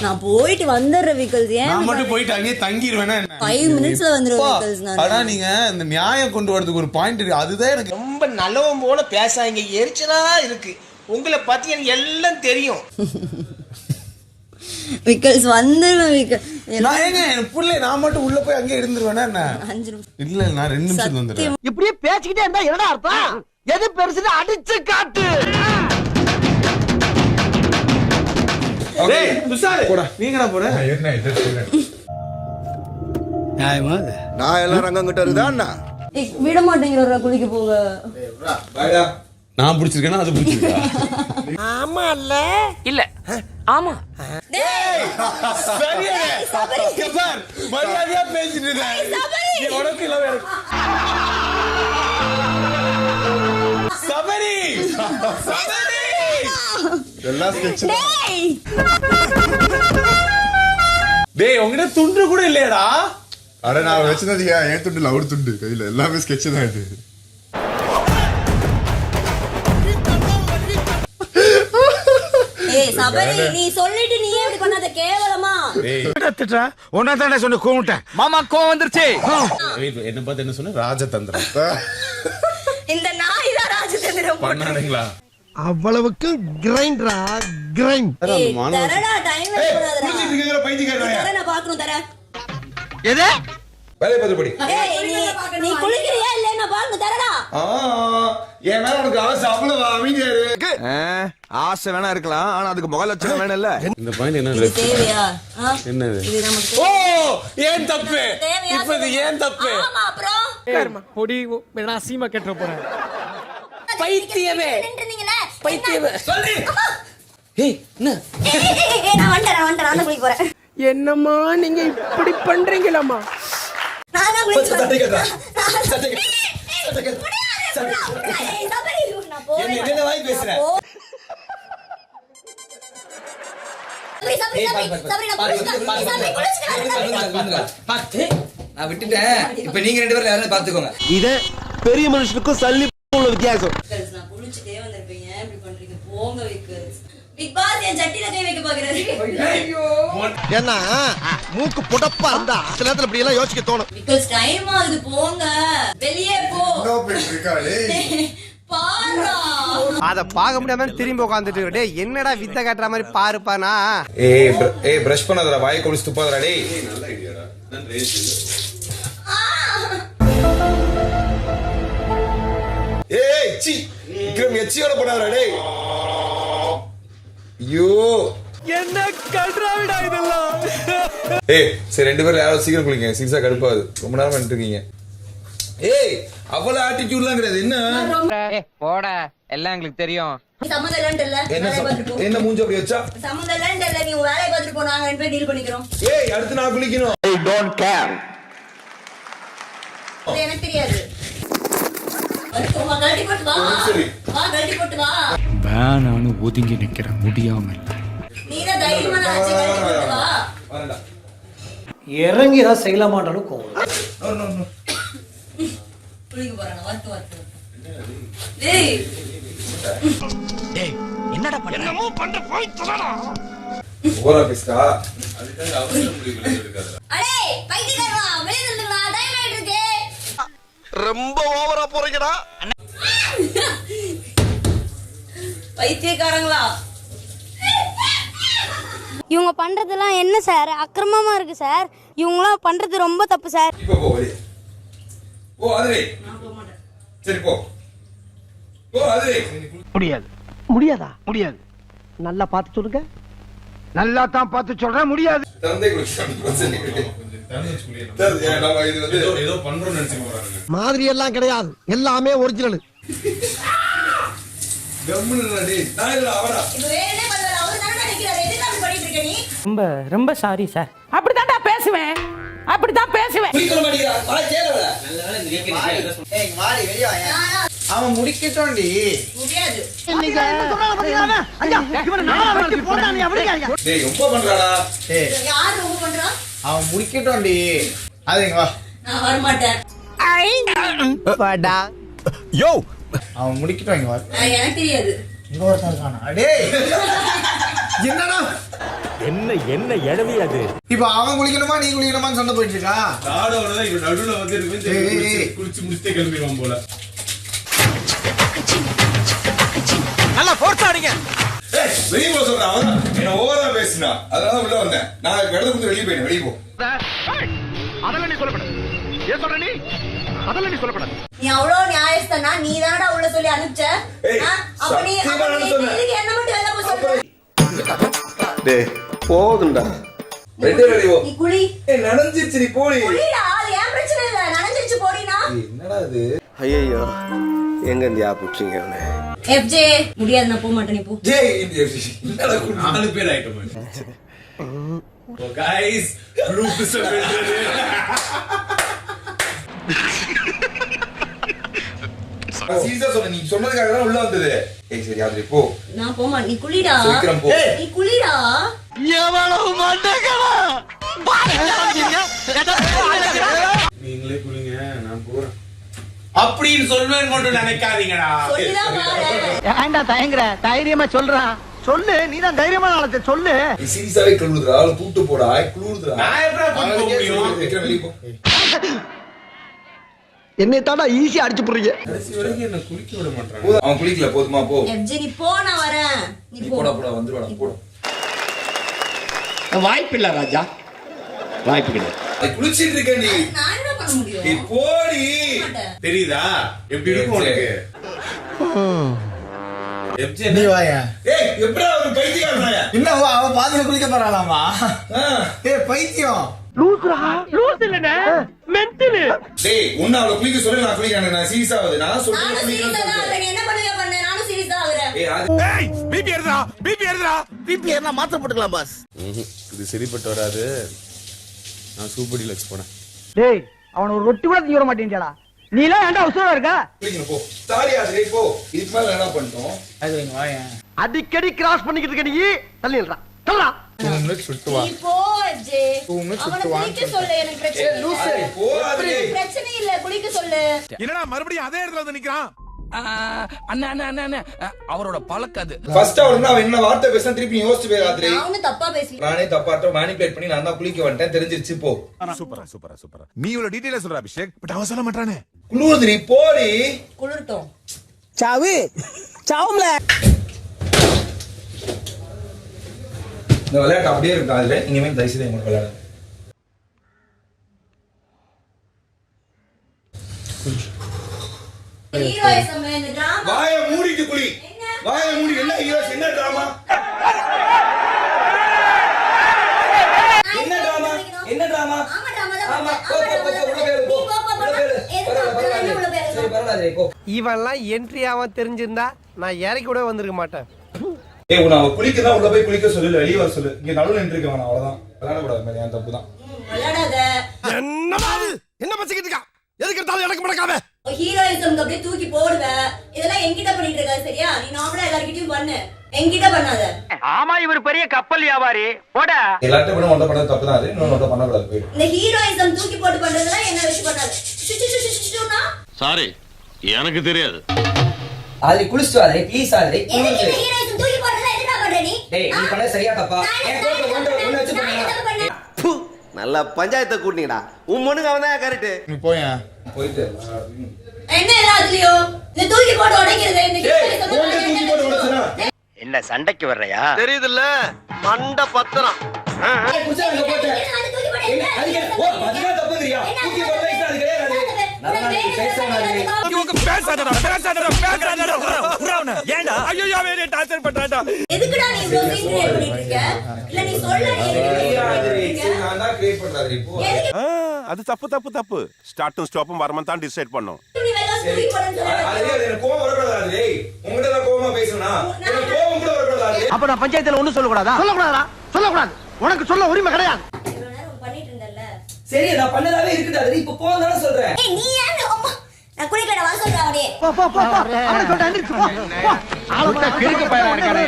நான் போயிட்டு வந்துடுறேன் விக்கல்ஸ். ஏன் நான் மட்டும் போயிட்டு அங்கேயே தங்கிடுவேனா என்ன? 5 மினிட்ஸ்ல வந்துருவேன் விக்கல்ஸ். நான் ஆனா நீங்க இந்த நியாயம் கொண்டு வரதுக்கு ஒரு பாயிண்ட் இருக்கு. அதுதான் எனக்கு ரொம்ப நல்லவன் போல பேசாங்க. எரிச்சலா இருக்கு. உங்களை பத்தி எனக்கு எல்லாம் தெரியும். விக்கல்ஸ் வந்துருவேன் விக்கல். நான் ஏங்க எனக்கு புள்ள நான் மட்டும் உள்ள போய் அங்கேயே இருந்துருவேனா என்ன? 5 நிமிஷம் இல்ல நான் 2 நிமிஷம் வந்துடுறேன். இப்படியே பேசிக்கிட்டே இருந்தா என்னடா அர்த்தம்? எது பெருசுன்னு அடிச்சு காட்டு. டேய் துஷார் போடா. நீங்கடா போற? என்ன இது சொல்றேன். நியாயமா நான் எல்லாம் ரங்கங்கிட்ட இருந்தா விட மாட்டேங்கிற குளிக்க போக. பாய்டா. நான் பிடிச்சிருக்கேனா அது பிடிச்சிருக்கா? ஆமா இல்ல இல்ல ஆமா. டேய் சரியா கபார் மரியாதையா பேசிட்டு இருக்க. நீ உனக்கு இல்ல வேற. சபரி சபரி எல்லாம் ஸ்கெட்ச் தான். டேய் உன்கிட்ட துண்டு கூட இல்லையடா? அட நான் வச்சிருந்தீங்க ஏன் துண்டு லவுட் துண்டு கையில எல்லாமே ஸ்கெட்ச் தான் இது. ஏய் சபரி நீ சொல்லிட்டு நீ எப்படி பண்ணாத கேவலமா? திட்டா ஒன்னா தானே சொன்ன கூமுட்டேன். மாமா கோவம் வந்துருச்சு. என்ன பார்த்து என்ன சொன்ன? ராஜதந்திரம் இந்த நாய் தான் ராஜதந்திரம் பண்ணானுங்களா? அவ்வளவுக்கு கிரைண்டரா கிரைண்ட். தரடா டைம் வேஸ்ட் பண்ணாதடா. குளிச்சிட்டு இருக்கற பைத்தியக்காரன். தர நான் பாக்கணும் தர. எது? வேலை பார்த்து படி. ஏய் நீ குளிக்கறியா இல்ல நான் பாக்கணும் தரடா. ஏன் மேல உனக்கு ஆசை அவ்வளவு அமைதியா இருக்கு. ஆசை வேணா இருக்கலாம் ஆனா அதுக்கு முக லட்சணம் வேணும் இல்ல. இந்த பாயிண்ட் என்ன? இது தேவையா? என்னது? இது நமக்கு ஓ ஏன் தப்பு? இப்போ இது ஏன் தப்பு? ஆமா அப்புறம் பொடி நான் சீமா கெட்ட போறேன். பைத்தியமே பைத்தியமே சொல்லு. ஏய் என்ன? நான் வந்துட்டேன் நான் குளிக்க போறேன். என்னம்மா நீங்க இப்படி பண்றீங்களாமா? நான் தான் குளிக்க சட்டை கட்டா. என்ன வாய் பேசுற? நான் விட்டுட்டேன். இப்ப நீங்க 2 பேரும் யாரும் பாத்துக்கோங்க. இத பெரிய மனுஷனுக்கும் சல்லி உள்ள வித்தியாசம். நான் குளிச்சிட்டே வந்திருப்பீங்க இப்படி பண்றீங்க போங்க விக்கல்ஸ். பிக் பாஸ் என் ஜட்டில கை வைக்க பாக்குறாரு. ஐயோ ஏன்னா மூக்கு புடப்பா இருந்தா சில நேரத்துல இப்படி எல்லாம் யோசிக்க தோணும். விக்கல்ஸ் டைம் ஆகுது போங்க வெளியே போ. பாரா அத பாக்க முடியாம திரும்பி உட்கார்ந்துட்டு டேய் என்னடா வித்த காட்டுற மாதிரி பாருப்பானா. ஏய் பிரஷ் பண்ணாதடா வாய் கொளுத்து துப்பாதடா டேய். நல்ல ஐடியாடா. நான் ரேஸ் ஏய் சி விக்ரம் எச்சியோட போடாதடா டேய். ஐயோ என்ன கல்றாவிடா இதெல்லாம். ஏய் சரி 2 பேரும் யாராவது சீக்கிரம் குளிங்க. சீசா கடுப்பாது. ரொம்ப நேரம் பண்ணிட்டு இருக்கீங்க. ஏய் அவ்வளவு ஆட்டிட்யூட்லாம் கிடையாது. என்ன போட எல்லாம் எங்களுக்கு தெரியும். சம்மந்தம் இல்ல என்ன என்ன மூஞ்சி அப்படி வச்சா? சம்மந்தம் இல்ல நீ வேலைய பார்த்துட்டு போ. நாங்க 2 பேரும் டீல் பண்ணிக்கிறோம். ஏய் அடுத்து நான் குளிக்கணும். I don't care. அது எனக்கு தெரியாது. வா கழட்டி போட்டு வா. வா கழட்டி போட்டு வா. நானு ஒதுங்கி நிக்கிறேன் முடியாம இல்ல. நீ தான் தைரியமான ஆச்சு கழட்டி போட்டு வா. வரடா. இறங்கி தான் செய்யலாமான்றாலும் கோவம். குளிக்க போறானே வரட்டு. டேய் என்னடா பண்ண? என்னமோ பண்ற போய் தரடா. ஓவரா பேசுடா. அதுக்காக அவசர முடிவுல எடுக்காதடா. அடே பைத்தியக்காரா வெளிய வந்துடா டைம் ஆயிட்டு இருக்கு. ரொம்ப ஓவரா போறீங்கடா. பைத்தியக்காரங்களா இவங்க பண்றதெல்லாம் என்ன சார் அக்கிரமமா இருக்கு சார். இவங்களாம் பண்றது ரொம்ப தப்பு சார். இப்போ போ வெளிய. போ அதுலே. நான் போக மாட்டேன். சரி போ. போ அதுலே. முடியாது. முடியாதா? முடியாது. நல்லா பார்த்து சொல்லுங்க. நல்லா தான் பார்த்து சொல்றேன் முடியாது. தந்தை குளிச்சாங்க. சரி தந்தை குளியணும். சரி நம்ம இது வந்து ஏதோ பண்றோம்னு நினைச்சு போறாங்க. மாதிரி எல்லாம் கிடையாது எல்லாமே ஒரிஜினல். கம்முனுடா டேய். நான் இல்ல அவரா. இது வேறே பண்ணல. அவர் தான நினைக்கிறாரு. எதுக்கு அப்படி பண்ணிட்டு இருக்க நீ? ரொம்ப ரொம்ப சாரி சார். அப்படிதான்டா பேசுவேன். அப்படிதான் பேசுவேன். குளிக்க மாட்டீங்களா? வாய் கேளவல. நல்ல வேளை இந்த வீக்கெண்ட் ஷேர். ஏய் வாடி வெளிய வாயா. அவன் முடிக்கட்டோண்டி. முடியாது. டேய் ரொம்ப பண்றாடா. ஏய் யார் ரொம்ப பண்றா? அவன் முடிக்கட்டோண்டி. அதுங்க வா. நான் வர மாட்டேன். வாடா. யோ அவன் முடிக்கட்டும் இங்க வா. எனக்கு தெரியாது. இங்க ஒருத்தன் இருக்கானா? டேய் என்னடா என்ன எழவி அது? இப்ப அவன் குளிக்கணுமா நீ குளிக்கணுமான்னு சண்டை போயிட்டு இருக்கா? நாடோட இவன் நடுவுல வந்து குளிச்சு முடிச்சுட்டே கிளம்பிடுவான் போல. நல்லா ஃபோர்ஸ் ஆடுங்க. வெளியே போக சொல்றேன். அவன் என்ன ஓவரா பேசினா அதனால உள்ள வந்தேன். நான் இடத்த கொடுத்து வெளியே போயிட்டேன். வெளியே போ. அதெல்லாம் நீ சொல்லப்படாது. ஏன் சொல்ற நீ? அதெல்லாம் நீ சொல்லப்படாது. நீ அவ்வளவு நியாயஸ்தானா? நீ தானடா உள்ள சொல்லி அனுப்பிச்ச. அப்ப நீ இதுக்கு என்ன மட்டும் வெளில போய் சொல்ற? டேய் போதும்டா. ரெண்டே வெளியே போ. நீ குளி. நனைஞ்சிருச்சு நீ போடி. குளிடா, அது ஏன் பிரச்சனை இல்ல. நனைஞ்சிருச்சு போடினா. என்னடா இது? ஐயோ எங்க இருந்து ஆப்பிட்டீங்க அவனை? FJ முடியாது, நான் போக மாட்டேன். நீ போ. ஜே என்னடா 4 பேர் ஆயிட்டோம். So guys, group is a சீரியஸா சொல்ல நீ சொன்னதுக்காக தான் உள்ள வந்தது. ஏய் சரி ஆதிரி போ. நான் போக மாட்டேன். நீ குளிடா. சீக்கிரம் போ. நீ குளிடா. எவ்வளவு மண்டகடா. நீங்களே குளிங்க நான் போறேன் அப்படின்னு சொல்வேன் மட்டும் நினைக்காதீங்கடா. சொல்லிதான் பாரு. ஏன்டா தயங்குற? தைரியமா சொல்றான். சொல்லு, நீதான் தைரியமான ஆளத்தை சொல்லு. நீ சீரியஸாவே குளுதுடா. அவளை தூட்டு போடா. குளுதுடா. நான் எப்படா போக முடியும்? சீக்கிரம் வெளியே போ. என்னை தாண்டா ஈஸியா அடிச்சு போடுறீங்க. கடைசி வரைக்கும் என்ன குளிக்க விட மாட்டாங்க. அவன் குளிக்கல போதுமா போ. FJ நீ போ, நான் வரேன். நீ நீ போ. போடா வந்துருவாடா போடா. வாய்ப்பில்லை ராஜா, வாய்ப்பு கிடையாது. குளிச்சிட்டு இருக்க நீ. நான் என்ன பண்ண முடியும்? நீ போடி. தெரியுதா எப்படி இருக்கும் உனக்கு? FJ நீ வாயா. ஏய் எப்படா ஒரு பைத்தியக்காரனாயா? என்ன அவன் பாதியில குளிக்க போறாளாமா? ஏய் பைத்தியம். லூசுடா. லூசு இல்லனே. மென்டல். டேய் உன்ன அவளை குளிக்க சொல்லி நான் குளிக்கிறேன். நான் சீரியஸா ஆகுது. நான் சொல்றேன் நானும் சீரியஸா தான் ஆகுறேன். நீ என்ன பண்ணுவ பண்ணு. நானும் சீரியஸா ஆகுறேன். ஏய் அது ஏய் பிபி ஏறனா மாத்திரை போட்டுக்கலாம் பாஸ். இது சரிப்பட்டு வராது. நான் சூப்பர் டீலக்ஸ் போறேன். டேய் அவன ஒரு ரொட்டி கூட திங்க மாட்டேன்டா. நீ எல்லாம் ஏன்டா உசுரா இருக்க? குளிக்கணும் போ. சாரி ஆதிரி போ. இதுக்கு மேல என்ன பண்ணிட்டோம்? அது இங்க வாயா. அடிக்கடி கிராஸ் பண்ணிக்கிட்டு இருக்க நீ. தள்ளிடுறா. தள்ளா. 2 மினிட்ஸ் விட்டு வா. நீ போ FJ. 2 மினிட்ஸ் அவனை விட்டு வா. குளிக்க சொல்லு. எனக்கு பிரச்சனை இல்ல. போ ஆதிரி. பிரச்சனை இல்ல, குளிக்க சொல்லு. என்னடா மறுபடியும் அதே இடத்துல வந்து நிக்கிறான்? அண்ணா அவரோட பழக்கம் அது. ஃபர்ஸ்ட் அவளுக்கு அவன் என்ன வார்த்தை பேசினா திருப்பி நீ யோசிச்சு போய் ஆதிரி. நான் ஒண்ணும் தப்பா பேசல. நானே தப்பாட்ட மேனிபுலேட் பண்ணி நான் தான் குளிக்க வந்துட்டேன். தெரிஞ்சிருச்சு போ. சூப்பரா நீ இவ்வளவு டீடைலா சொல்ற அபிஷேக், பட் அவன் சொல்ல மாட்டானே. குளுதுரி போடி. குளிரட்டும். சாவு. சாவும்ல. இந்த விளையாட்டு அப்படியே இருக்கும் ஆதிரி. இனிமேல் தயவு செய்து எங்க விளையாடு. ஹீரோயிசம் இந்த டிராமா. வாயை மூடிட்டு குளி. வாயை மூடி. என்ன ஹீரோஸ் என்ன டிராமா? என்ன டிராமா? என்ன டிராமா? ஆமா டிராமா தான். ஆமா போ உள்ள பேரு போ. உள்ள பேரு. சரி பரவாயில்லை போ. இவன்லாம் என்ட்ரி ஆவான் தெரிஞ்சிருந்தா நான் இறக்கி கூட வந்திருக்க மாட்டேன். ஏய் உன்னை அவ குளிக்கதான் உள்ள போய் குளிக்க சொல்லு. வெளியே வர சொல்லு. இங்க நடுவுல நின்றுக்க வேணாம். அவ்வளவுதான். விளையாட கூடாது. மாதிரி என் தப்பு தான். விளையாடாத. என்ன பச்சிக்கிட்டு இருக்கா? எதுக்கு எடுத்தாலும் எனக்கு மடக்காம. ஹீரோயிசம் அப்படியே தூக்கி போடுவ. இதெல்லாம் என்கிட்ட பண்ணிட்டு இருக்க சரியா? நீ நார்மலா எல்லார்கிட்டயும் பண்ணு. என்கிட்ட பண்ணாத. ஆமா இவர் பெரிய கப்பல் வியாபாரி. போடா. எல்லார்ட்ட பண்ண ஒன்றை பண்ணது தப்பு தான். அது இன்னொன்று பண்ணக்கூடாது. போயிடு. இந்த ஹீரோயிசம் தூக்கி போட்டு பண்றதெல்லாம் என்ன வச்சு பண்ணாத. சாரி, எனக்கு தெரியாது. ஆதிரி குளிச்சிட்டு வாதிரி ப்ளீஸ் ஆதிரி. எதுக்கு இந்த ஹீரோயிசம் தூக்கி போடுறதெல்லாம் எதுக்கு பண்ற நீ? டேய் நீ பண்ண சரியா தப்பா? எனக்கு ஒண்ணு வச்சு பண்ணு. நல்ல பஞ்சாயத்தை கூட்டிங்கடா. உன் மனுங்க அவன் தான் கரெக்ட். நீ போயா. போயிட்டு என்ன எல்லாத்துலயும் இந்த தூக்கி போட்டு உடைக்கிறது இந்த ஹீரோயிசம் தூக்கி போட்டு உடைச்சனா? என்ன சண்டைக்கு வர்றயா? தெரியுதுல்ல மண்ட பத்திரம். புடிச்சா அங்க போட்டு. என்ன அதுக்கு ஓ அதுக்கு தப்புங்கறியா? தூக்கி போட்டு வைக்க அது கிடையாது. நல்லா இருக்கு சைஸா இருக்கு. இவங்க பேசாதடா. ஏன்டா ஐயோ அவரே டார்ச்சர் பண்றாடா. எதுக்குடா நீ இவ்ளோ சீன் கிரியேட் பண்ணிட்டு இருக்க? இல்ல நீ சொல்ல நீ எதுக்கு நான் தான் கிரியேட் பண்றாரு இப்போ. அது தப்பு ஸ்டார்ட்டும் ஸ்டாப்பும் வரமா தான் டிசைட் பண்ணோம். நீ வேற தூக்கி போடுன்னு சொல்ற. அது கோவம் வரக்கூடாது. டேய் உங்ககிட்ட தான் கோவமா பேசணும். எனக்கு கோவம் கூட வரக்கூடாது. அப்ப நான் பஞ்சாயத்துல ஒண்ணும் சொல்லக்கூடாதா? சொல்லக்கூடாதா? சொல்லக்கூடாது. உனக்கு சொல்ல உரிமை கிடையாது. இவ்வளவு நேரம் பண்ணிட்டு இருந்தல்ல. சரி நான் பண்ணதாவே இருக்குது. அது இப்ப போறதானே சொல்றேன். ஏய் நீ ஏன் அம்மா நான் குளிக்கட வர சொல்றேன் அவனே. போ. அவனை சொல்லிட்டு எந்திரிச்சு போ. ஆள கிறுக்கு பையனா இருக்கானே.